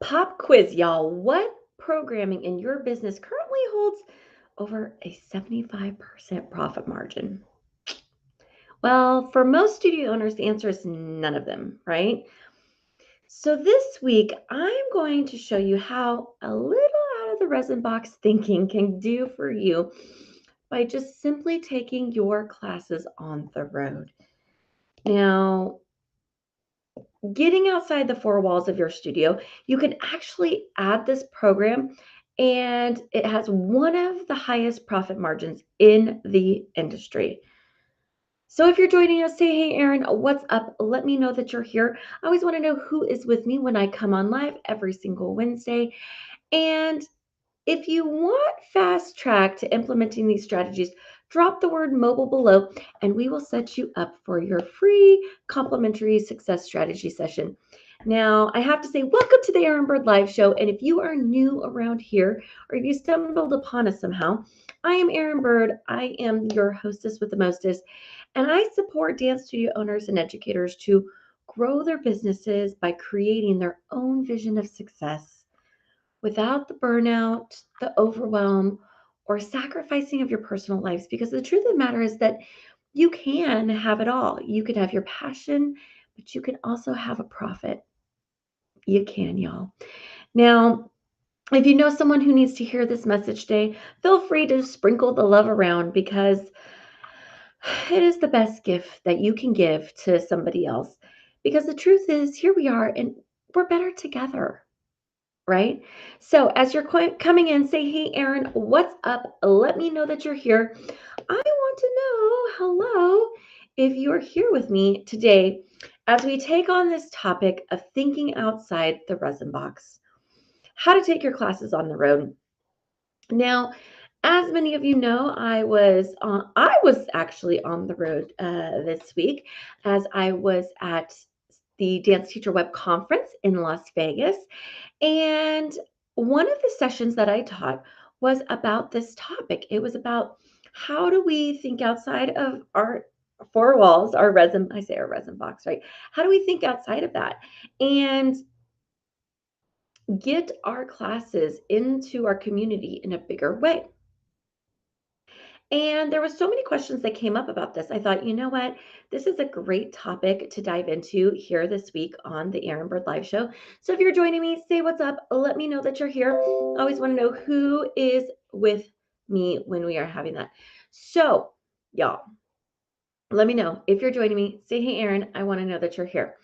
Pop quiz, y'all. What programming in your business currently holds over a 75% profit margin? Well, for most studio owners, the answer is none of them, right? So this week, I'm going to show you how a little out of the resin box thinking can do for you by just simply taking your classes on the road. Now, getting outside the four walls of your studio, you can actually add this program, and it has one of the highest profit margins in the industry. So if you're joining us, say, hey, Erin, what's up? Let me know that you're here. I always want to know who is with me when I come on live every single Wednesday. And if you want fast track to implementing these strategies, drop the word mobile below and we will set you up for your free complimentary success strategy session. Now, I have to say, welcome to the Aaron Bird Live Show. And if you are new around here or if you stumbled upon us somehow, I am Aaron Bird. I am your hostess with the mostest, and I support dance studio owners and educators to grow their businesses by creating their own vision of success without the burnout, the overwhelm, or sacrificing of your personal lives. Because the truth of the matter is that you can have it all. You can have your passion, but you can also have a profit. You can, y'all. Now, if you know someone who needs to hear this message today, feel free to sprinkle the love around because it is the best gift that you can give to somebody else. Because the truth is, here we are and we're better together. Right? So as you're coming in, say, hey, Erin, what's up? Let me know that you're here. I want to know, hello, if you're here with me today as we take on this topic of thinking outside the resin box, how to take your classes on the road. Now, as many of you know, I was actually on the road this week as I was at the Dance Teacher Web Conference in Las Vegas. And one of the sessions that I taught was about this topic. It was about how do we think outside of our four walls, our resin, I say our resin box, right? How do we think outside of that and get our classes into our community in a bigger way? And there was so many questions that came up about this. I thought, you know what? This is a great topic to dive into here this week on the Aaron Bird Live Show. So if you're joining me, say what's up. Let me know that you're here. I always want to know who is with me when we are having that. So, y'all, let me know if you're joining me. Say, hey, Aaron, I want to know that you're here.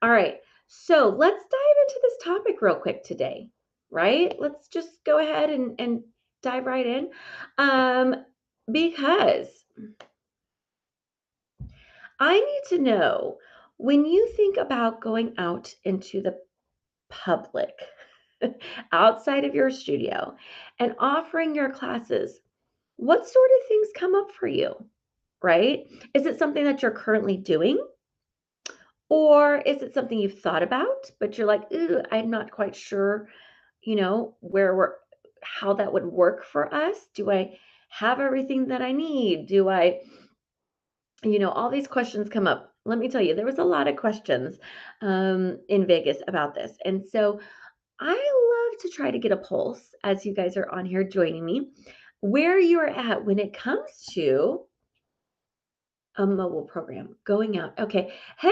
All right. So let's dive into this topic real quick today, right? Let's just go ahead and dive right in. Because I need to know, when you think about going out into the public, outside of your studio, and offering your classes, what sort of things come up for you, right? Is it something that you're currently doing? Or is it something you've thought about, but you're like, ooh, I'm not quite sure, where how that would work for us? Do I have everything that I need? Do I, all these questions come up. Let me tell you, there was a lot of questions in Vegas about this. And so I love to try to get a pulse as you guys are on here joining me, where you are at when it comes to a mobile program going out. Okay. Hey,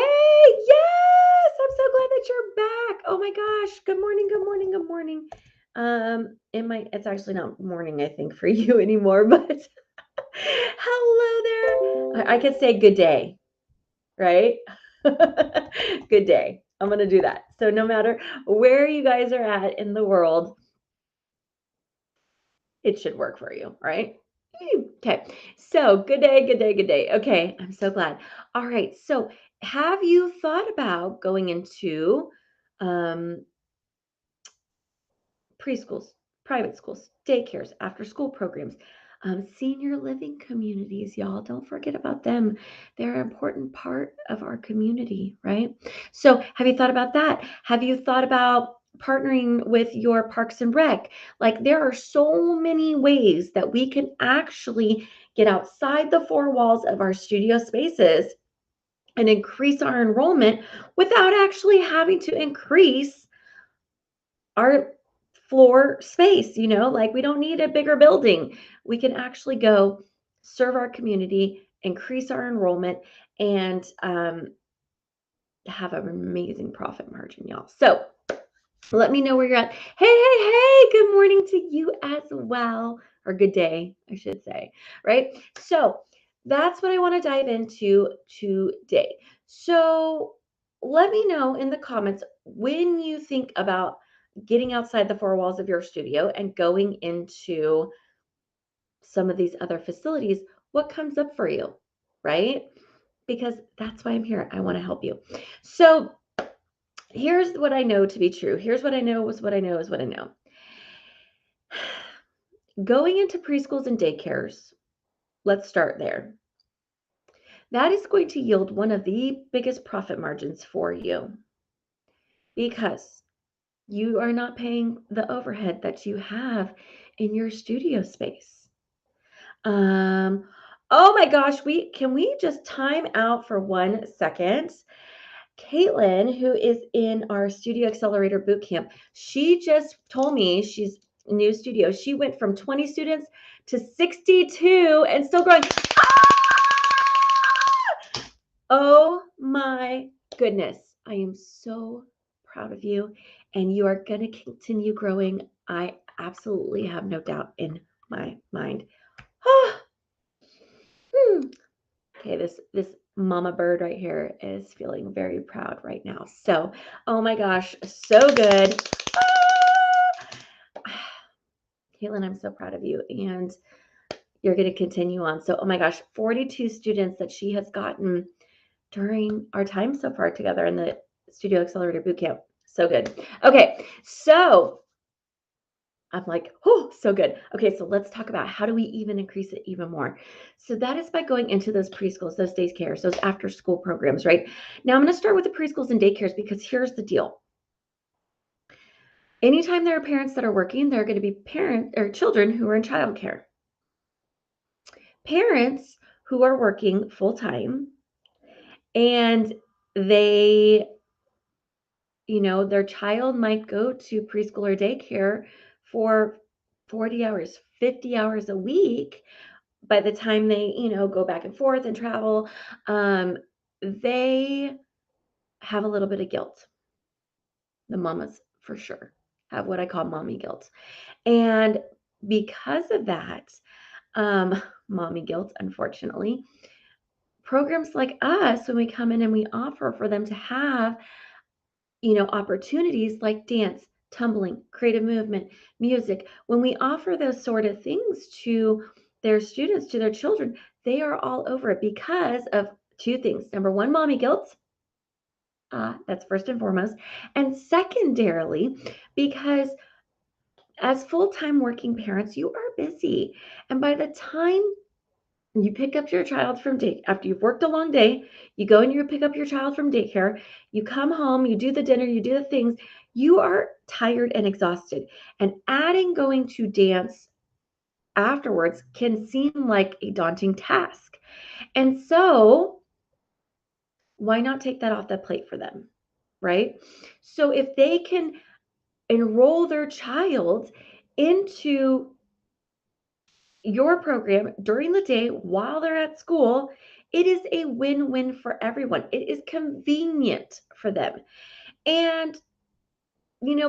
yes, I'm so glad that you're back. Oh my gosh. Good morning. Good morning. Good morning. It's actually not morning, I think, for you anymore, but hello there. I could say good day, right? Good day. I'm going to do that. So no matter where you guys are at in the world, it should work for you, right? Okay. So good day, good day, good day. Okay. I'm so glad. All right. So have you thought about going into um, preschools, private schools, daycares, after school programs, senior living communities, y'all? Don't forget about them. They're an important part of our community, right? So, have you thought about that? Have you thought about partnering with your Parks and Rec? Like, there are so many ways that we can actually get outside the four walls of our studio spaces and increase our enrollment without actually having to increase our floor space, like we don't need a bigger building. We can actually go serve our community, increase our enrollment, and have an amazing profit margin, y'all. So let me know where you're at. Hey, hey, hey, good morning to you as well, or good day, I should say, right? So that's what I want to dive into today. So let me know in the comments when you think about getting outside the four walls of your studio and going into some of these other facilities, what comes up for you, right? Because that's why I'm here. I want to help you. So here's what I know to be true. Here's what I know is what I know is what I know. Going into preschools and daycares, let's start there. That is going to yield one of the biggest profit margins for you because you are not paying the overhead that you have in your studio space. Um, oh my gosh, can we just time out for 1 second? Caitlin, who is in our Studio Accelerator Bootcamp, she just told me she's new studio. She went from 20 students to 62 and still growing. Oh my goodness. I am so proud of you, and you are going to continue growing. I absolutely have no doubt in my mind. Okay, this mama bird right here is feeling very proud right now. So, oh my gosh, so good. Caitlin, I'm so proud of you, and you're going to continue on. So, oh my gosh, 42 students that she has gotten during our time so far together in the Studio Accelerator Bootcamp. So good. Okay, so I'm like, oh, so good. Okay, so let's talk about how do we even increase it even more. So that is by going into those preschools, those daycares, those after school programs, right? Now I'm going to start with the preschools and daycares because here's the deal. Anytime there are parents that are working, there are going to be parents or children who are in childcare. Parents who are working full time and they, their child might go to preschool or daycare for 40 hours, 50 hours a week. By the time they, go back and forth and travel, they have a little bit of guilt. The mamas, for sure, have what I call mommy guilt. And because of that, mommy guilt, unfortunately, programs like us, when we come in and we offer for them to have, opportunities like dance, tumbling, creative movement, music, when we offer those sort of things to their students, to their children, they are all over it because of two things. Number one, mommy guilt. That's first and foremost. And secondarily, because as full-time working parents, you are busy. And by the time you pick up your child from day after you've worked a long day, you go and you pick up your child from daycare, you come home, you do the dinner, you do the things, you are tired and exhausted. And adding going to dance afterwards can seem like a daunting task. And so, why not take that off the plate for them? Right? So, if they can enroll their child into your program during the day while they're at school, it is a win-win for everyone. It is convenient for them. And,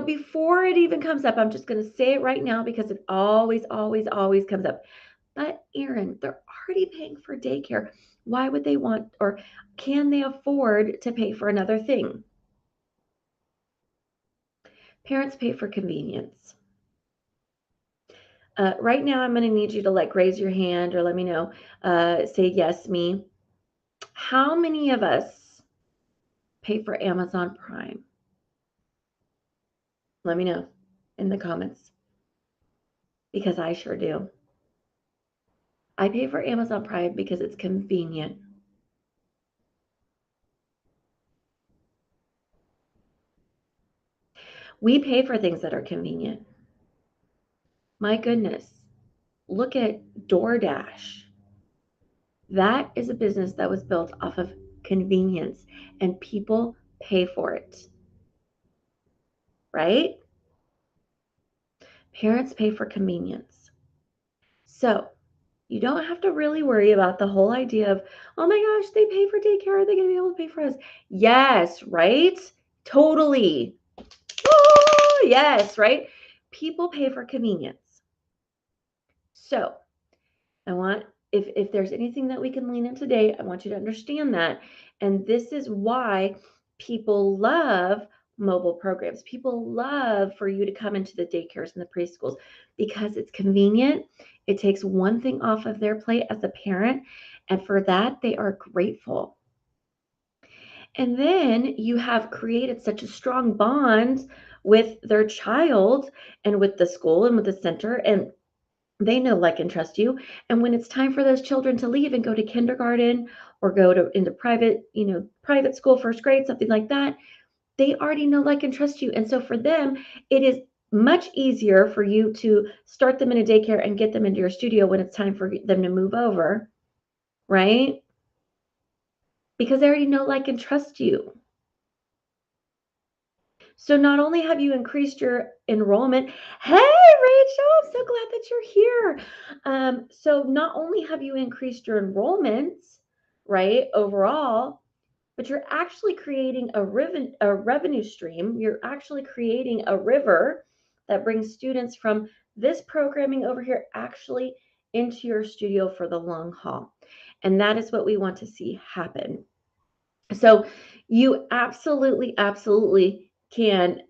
before it even comes up, I'm just going to say it right now because it always, always, always comes up. But Erin, they're already paying for daycare. Why would they want, or can they afford to pay for another thing? Parents pay for convenience. Right now, I'm going to need you to raise your hand or let me know. Say yes, me. How many of us pay for Amazon Prime? Let me know in the comments because I sure do. I pay for Amazon Prime because it's convenient. We pay for things that are convenient. My goodness, look at DoorDash. That is a business that was built off of convenience and people pay for it, right? Parents pay for convenience. So you don't have to really worry about the whole idea of, oh my gosh, they pay for daycare. Are they going to be able to pay for us? Yes, right? Totally. Oh, yes, right? People pay for convenience. So I want, if there's anything that we can lean in today, I want you to understand that. And this is why people love mobile programs. People love for you to come into the daycares and the preschools because it's convenient. It takes one thing off of their plate as a parent. And for that, they are grateful. And then you have created such a strong bond with their child and with the school and with the center. And they know, like, and trust you. And when it's time for those children to leave and go to kindergarten or go to into private, private school, first grade, something like that, they already know, like, and trust you. And so for them, it is much easier for you to start them in a daycare and get them into your studio when it's time for them to move over, right? Because they already know, like, and trust you. So not only have you increased your enrollment, hey Rachel, I'm so glad that you're here. So not only have you increased your enrollments, right, overall, but you're actually creating a revenue stream. You're actually creating a river that brings students from this programming over here actually into your studio for the long haul. And that is what we want to see happen. So you absolutely, absolutely can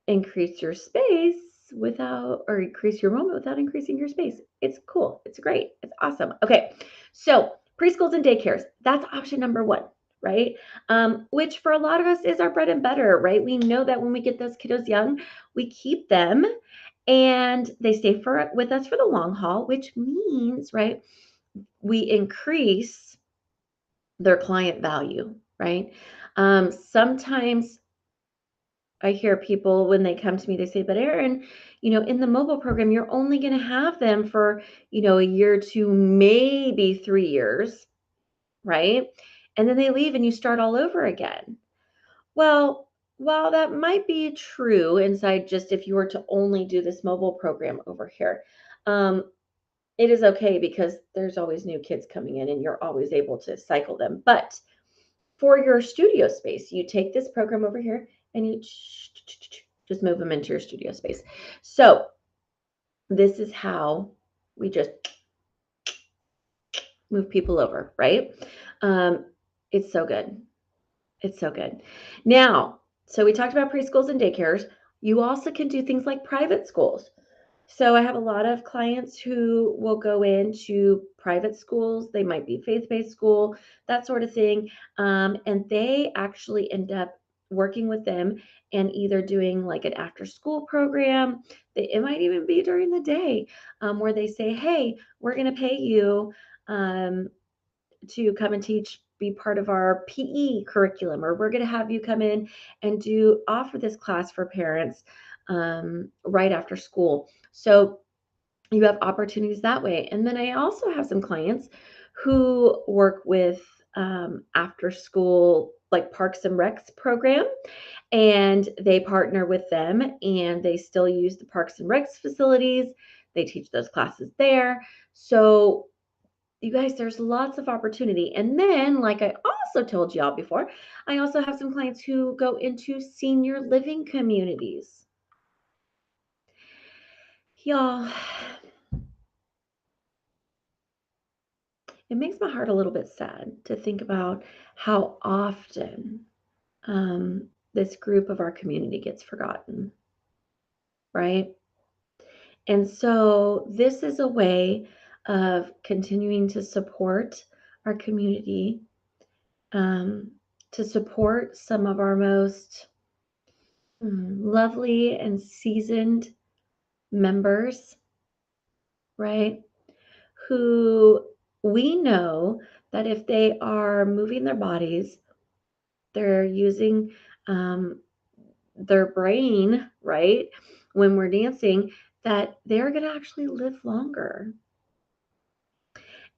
increase your space without, or increase your enrollment without increasing your space. It's cool. It's great. It's awesome. Okay. So preschools and daycares, that's option number one, right? Which for a lot of us is our bread and butter, right? We know that when we get those kiddos young, we keep them and they stay with us for the long haul, which means, right, we increase their client value, right? Sometimes I hear people when they come to me, they say, but Erin, in the mobile program, you're only going to have them for, a year to maybe 3 years, right? And then they leave and you start all over again. Well, while that might be true inside just if you were to only do this mobile program over here, um, it is okay because there's always new kids coming in and you're always able to cycle them. But for your studio space, you take this program over here and you just move them into your studio space. So this is how we just move people over, right? Um, it's so good. It's so good. Now, so we talked about preschools and daycares. You also can do things like private schools. So I have a lot of clients who will go into private schools. They might be faith-based school, that sort of thing. And they actually end up working with them and either doing like an after-school program. It might even be during the day where they say, hey, we're going to pay you to come and teach, be part of our PE curriculum, or we're going to have you come in and offer this class for parents right after school. So you have opportunities that way. And then I also have some clients who work with after school, like Parks and Recs program, and they partner with them and they still use the Parks and Recs facilities. They teach those classes there. So you guys, there's lots of opportunity. And then, like I also told y'all before, I also have some clients who go into senior living communities. Y'all, it makes my heart a little bit sad to think about how often this group of our community gets forgotten, right? And so, this is a way of continuing to support our community, um, to support some of our most lovely and seasoned members, right? Who we know that if they are moving their bodies, they're using their brain, right? When we're dancing, that they're going to actually live longer.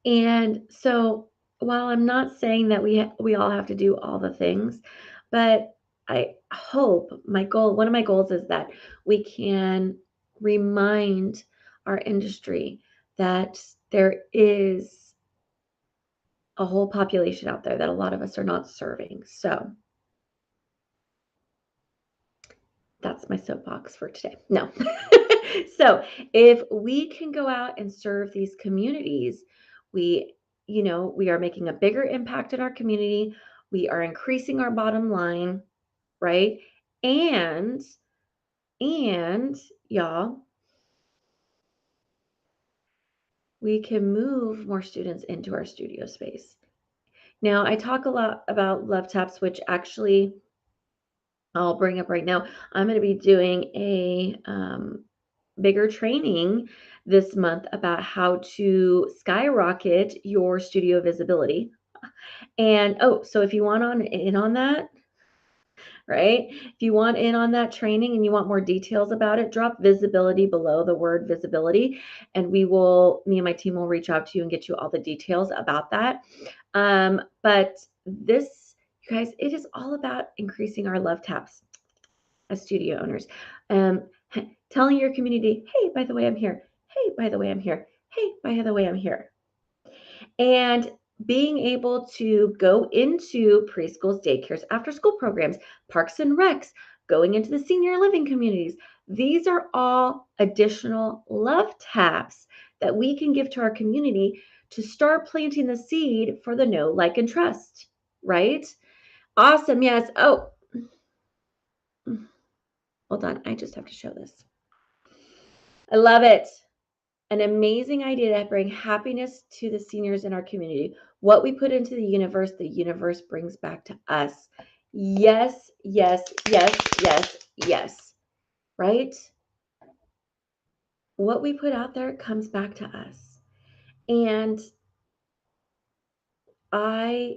And so, while I'm not saying that we all have to do all the things, but I hope one of my goals is that we can remind our industry that there is a whole population out there that a lot of us are not serving. So that's my soapbox for today. No. So if we can go out and serve these communities, we, we are making a bigger impact in our community. We are increasing our bottom line, right? And, and y'all, we can move more students into our studio space. Now, I talk a lot about love taps, which actually I'll bring up right now. I'm going to be doing a bigger training this month about how to skyrocket your studio visibility. And so if you want in on that, right? If you want in on that training and you want more details about it, drop visibility below the word visibility, and me and my team will reach out to you and get you all the details about that. But this, you guys, it is all about increasing our love taps as studio owners. Um, Telling your community, hey, by the way, I'm here. Hey, by the way, I'm here. Hey, by the way, I'm here. And being able to go into preschools, daycares, after school programs, parks and recs, going into the senior living communities. These are all additional love taps that we can give to our community to start planting the seed for the know, like, and trust, right? Awesome. Yes. Oh, hold on. I just have to show this. I love it. An amazing idea to bring happiness to the seniors in our community. What we put into the universe brings back to us. Yes, yes, yes, yes, yes. Right? What we put out there comes back to us. And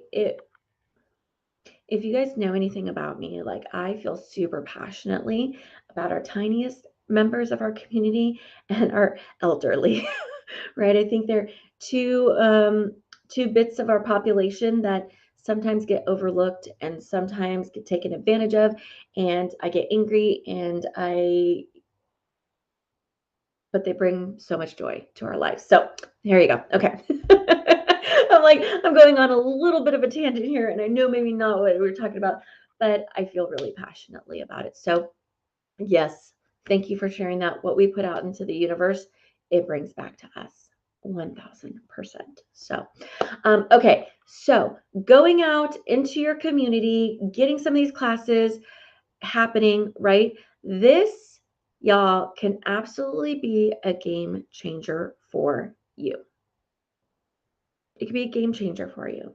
if you guys know anything about me, like, I feel super passionately about our tiniest members of our community and our elderly, right? I think they're two bits of our population that sometimes get overlooked and sometimes get taken advantage of. And I get angry but they bring so much joy to our lives. So here you go. Okay. I'm going on a little bit of a tangent here, and I know maybe not what we were talking about, but I feel really passionately about it. So yes, thank you for sharing that. What we put out into the universe, it brings back to us 1000%. So, okay. So going out into your community, getting some of these classes happening, right? This, y'all, can absolutely be a game changer for you. It can be a game changer for you.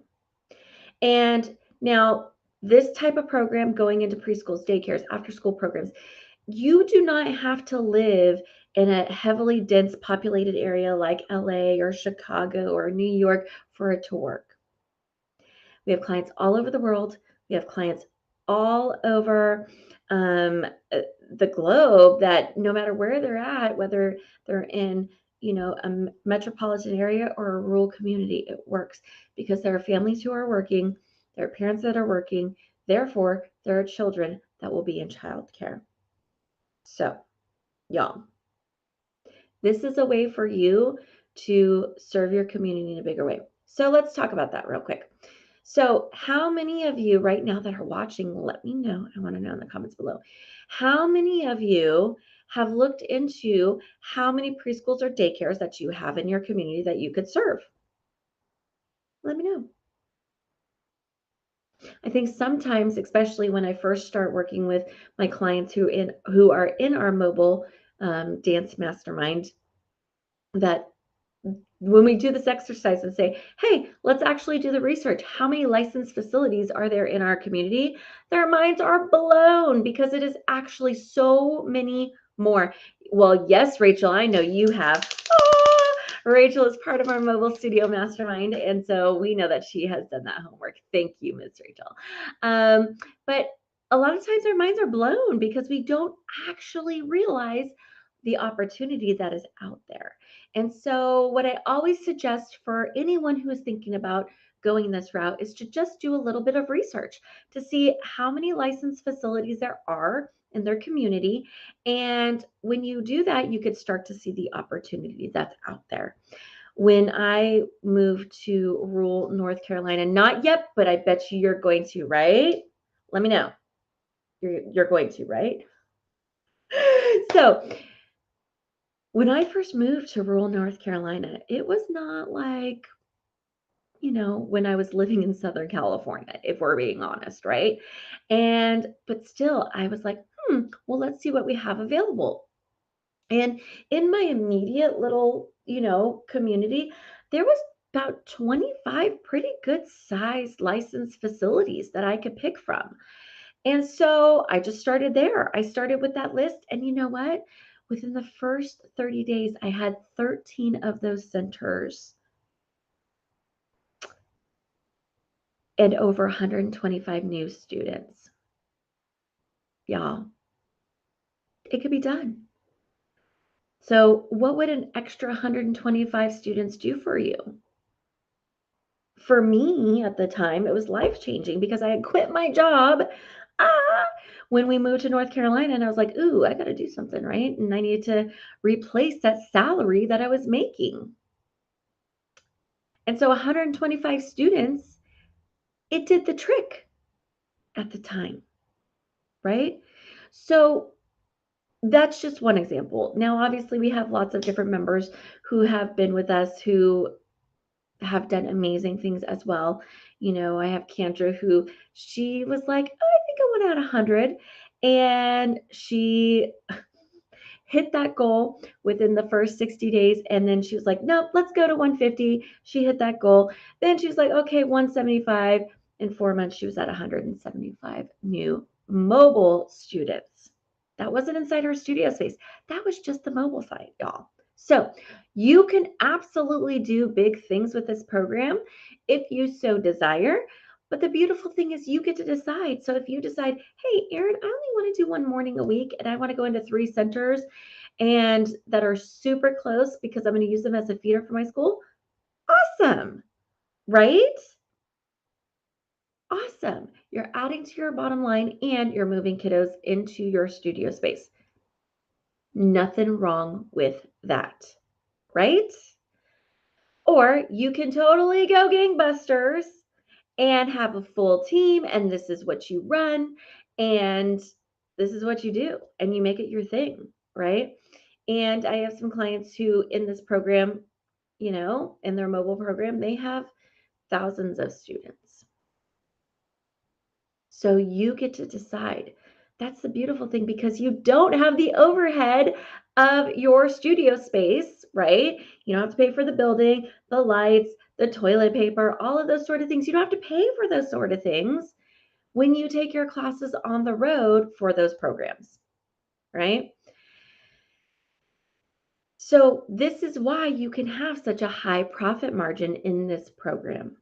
And now, this type of program going into preschools, daycares, after school programs, you do not have to live in a heavily dense populated area like LA or Chicago or New York for it to work. We have clients all over the world. We have clients all over the globe that no matter where they're at, whether they're in a metropolitan area or a rural community, it works because there are families who are working, there are parents that are working, therefore there are children that will be in childcare. So, y'all, this is a way for you to serve your community in a bigger way. So let's talk about that real quick. So, how many of you right now that are watching, let me know. I want to know in the comments below. How many of you have looked into how many preschools or daycares that you have in your community that you could serve? Let me know. I think sometimes, especially when I first start working with my clients who are in our mobile dance mastermind, that when we do this exercise and say, hey, let's actually do the research. How many licensed facilities are there in our community? Their minds are blown because it is actually so many more. Well, yes, Rachel, I know you have. Rachel is part of our mobile studio mastermind. And so we know that she has done that homework. Thank you, Ms. Rachel. But a lot of times our minds are blown because we don't actually realize the opportunity that is out there. And so, what I always suggest for anyone who is thinking about going this route is to just do a little bit of research to see how many licensed facilities there are in their community. And when you do that, you could start to see the opportunity that's out there. When I moved to rural North Carolina, not yet, but I bet you're going to, right? Let me know. You're going to, right? So, when I first moved to rural North Carolina, it was not like, when I was living in Southern California, if we're being honest, right? But still, I was like, well, let's see what we have available. And in my immediate little, community, there was about 25 pretty good sized licensed facilities that I could pick from. And so I just started there. I started with that list. And you know what? Within the first 30 days, I had 13 of those centers and over 125 new students. Y'all, it could be done. So, what would an extra 125 students do for you? For me at the time, it was life changing because I had quit my job ah, when we moved to North Carolina. And I was like, ooh, I got to do something, right? And I needed to replace that salary that I was making. And so 125 students, it did the trick at the time, right? So that's just one example. Now, obviously, we have lots of different members who have been with us who have done amazing things as well. I have Kendra who she was like, oh, I think I want to add 100. And she hit that goal within the first 60 days. And then she was like, nope, let's go to 150. She hit that goal. Then she was like, okay, 175. In 4 months, she was at 175 new mobile students. That wasn't inside her studio space. That was just the mobile site, y'all. So you can absolutely do big things with this program if you so desire. But the beautiful thing is you get to decide. So if you decide, hey, Erin, I only want to do one morning a week and I want to go into 3 centers and that are super close because I'm going to use them as a feeder for my school, awesome, right? Awesome. You're adding to your bottom line and you're moving kiddos into your studio space. Nothing wrong with that, right? Or you can totally go gangbusters and have a full team, and this is what you run, and this is what you do, and you make it your thing, right? And I have some clients who, in this program, in their mobile program, they have thousands of students. So you get to decide. That's the beautiful thing because you don't have the overhead of your studio space, right? You don't have to pay for the building, the lights, the toilet paper, all of those sort of things. You don't have to pay for those sort of things when you take your classes on the road for those programs, right? So this is why you can have such a high profit margin in this program.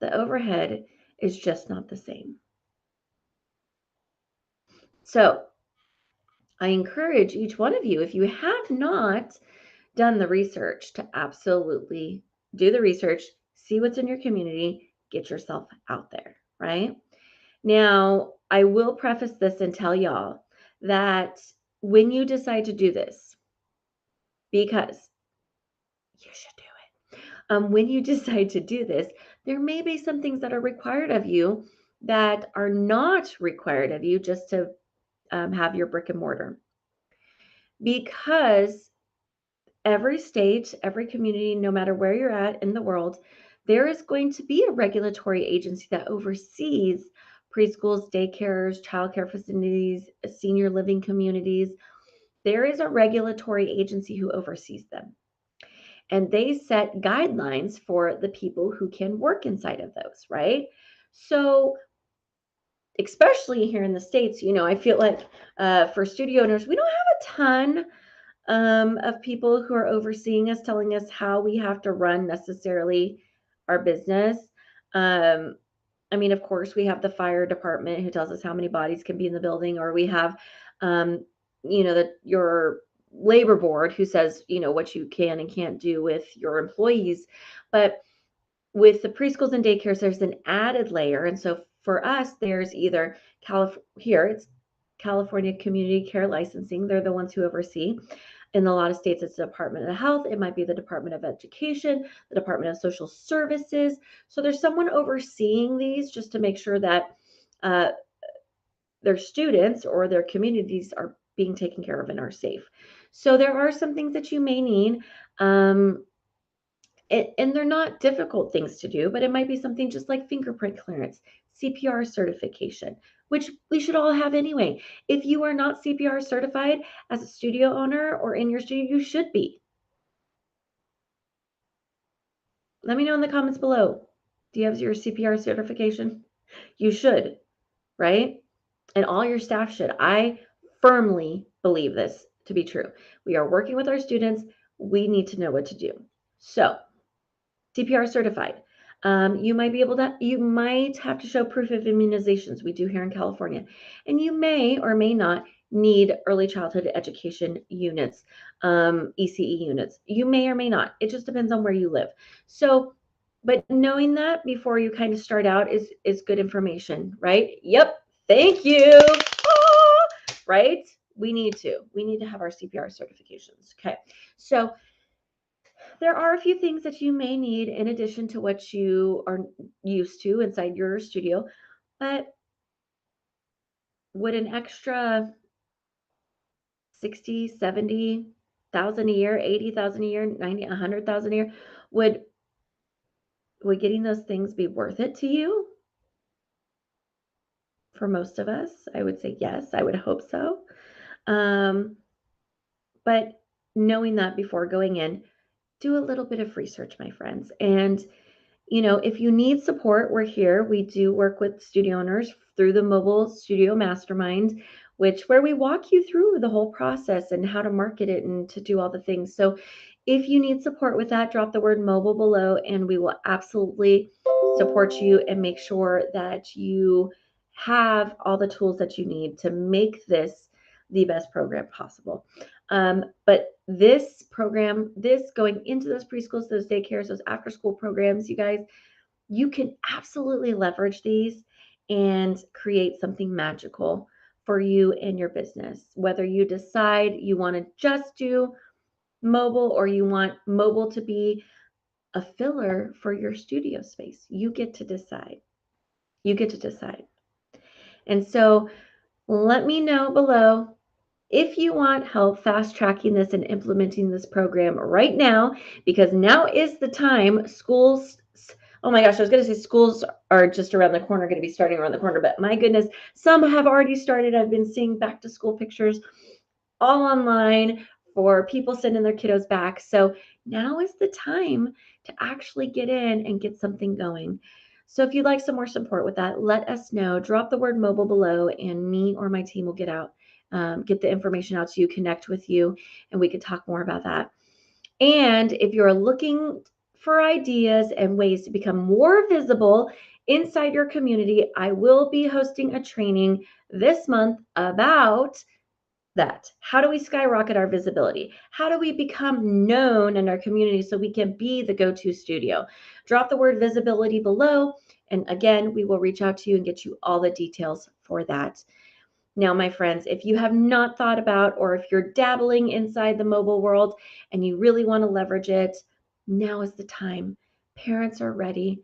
The overhead is just not the same. So I encourage each one of you, if you have not done the research, to absolutely do the research, see what's in your community, get yourself out there, right? Now, I will preface this and tell y'all that when you decide to do this, because you should do it, when you decide to do this, there may be some things that are required of you that are not required of you just to have your brick and mortar. Because every state, every community, no matter where you're at in the world, there is going to be a regulatory agency that oversees preschools, daycares, childcare facilities, senior living communities. There is a regulatory agency who oversees them. And they set guidelines for the people who can work inside of those, right? So, especially here in the States, I feel like for studio owners, we don't have a ton of people who are overseeing us, telling us how we have to run necessarily our business. Um, I mean, of course, we have the fire department who tells us how many bodies can be in the building, or we have, um, your labor board who says, what you can and can't do with your employees. But with the preschools and daycares, there's an added layer. And so for us, there's either here it's California Community Care Licensing. They're the ones who oversee. In a lot of states, it's the Department of Health. It might be the Department of Education, the Department of Social Services. So there's someone overseeing these just to make sure that uh, their students or their communities are being taken care of and are safe. So there are some things that you may need. Um, and they're not difficult things to do, but it might be something just like fingerprint clearance, CPR certification, which we should all have anyway. If you are not CPR certified as a studio owner or in your studio, you should be. Let me know in the comments below. Do you have your CPR certification? You should, right? And all your staff should. I firmly believe this to be true. We are working with our students. We need to know what to do. So, CPR certified. You might be able to, you might have to show proof of immunizations. We do here in California. And you may or may not need early childhood education units, ECE units. You may or may not. It just depends on where you live. So, but knowing that before you kind of start out is good information, right? Yep. Thank you. Ah, right? We need to have our CPR certifications. Okay. So there are a few things that you may need in addition to what you are used to inside your studio, but would an extra 60, 70,000 a year, 80,000 a year, 90, 100,000 a year, would would getting those things be worth it to you? For most of us, I would say yes. I would hope so. Um, but knowing that before going in, do a little bit of research, my friends. And if you need support, we're here. We do work with studio owners through the Mobile Studio Mastermind, where we walk you through the whole process and how to market it and to do all the things. So if you need support with that, drop the word mobile below and we will absolutely support you and make sure that you have all the tools that you need to make this the best program possible. But this program, this going into those preschools, those daycares, those after school programs, you guys, you can absolutely leverage these and create something magical for you and your business. Whether you decide you want to just do mobile or you want mobile to be a filler for your studio space, you get to decide. You get to decide. And so let me know below if you want help fast tracking this and implementing this program right now, because now is the time. Schools, oh my gosh, I was going to say schools are just around the corner, going to be starting around the corner, but my goodness, some have already started. I've been seeing back to school pictures all online for people sending their kiddos back. So now is the time to actually get in and get something going. So if you'd like some more support with that, let us know. Drop the word mobile below, and me or my team will get the information out to you, connect with you, and we could talk more about that. And if you're looking for ideas and ways to become more visible inside your community, I will be hosting a training this month about that. How do we skyrocket our visibility? How do we become known in our community so we can be the go-to studio? Drop the word visibility below. And again, we will reach out to you and get you all the details for that. Now, my friends, if you have not thought about, or if you're dabbling inside the mobile world and you really want to leverage it, now is the time. Parents are ready.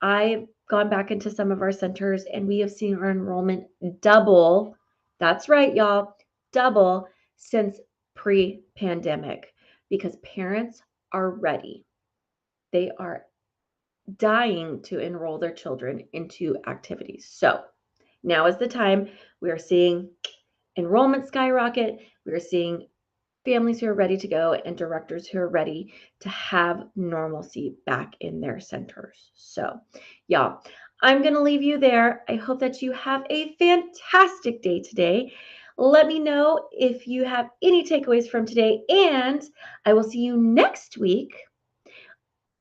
I've gone back into some of our centers and we have seen our enrollment double. That's right, y'all, double since pre-pandemic because parents are ready. They are dying to enroll their children into activities. So now is the time. We are seeing enrollment skyrocket. We are seeing families who are ready to go and directors who are ready to have normalcy back in their centers. So, y'all, I'm going to leave you there. I hope that you have a fantastic day today. Let me know if you have any takeaways from today, and I will see you next week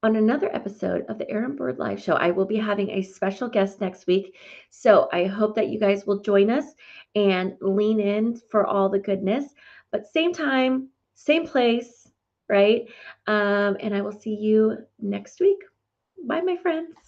on another episode of the Aaron Bird Live Show. I will be having a special guest next week. So I hope that you guys will join us and lean in for all the goodness. But same time, same place, right? And I will see you next week. Bye. Bye, my friends.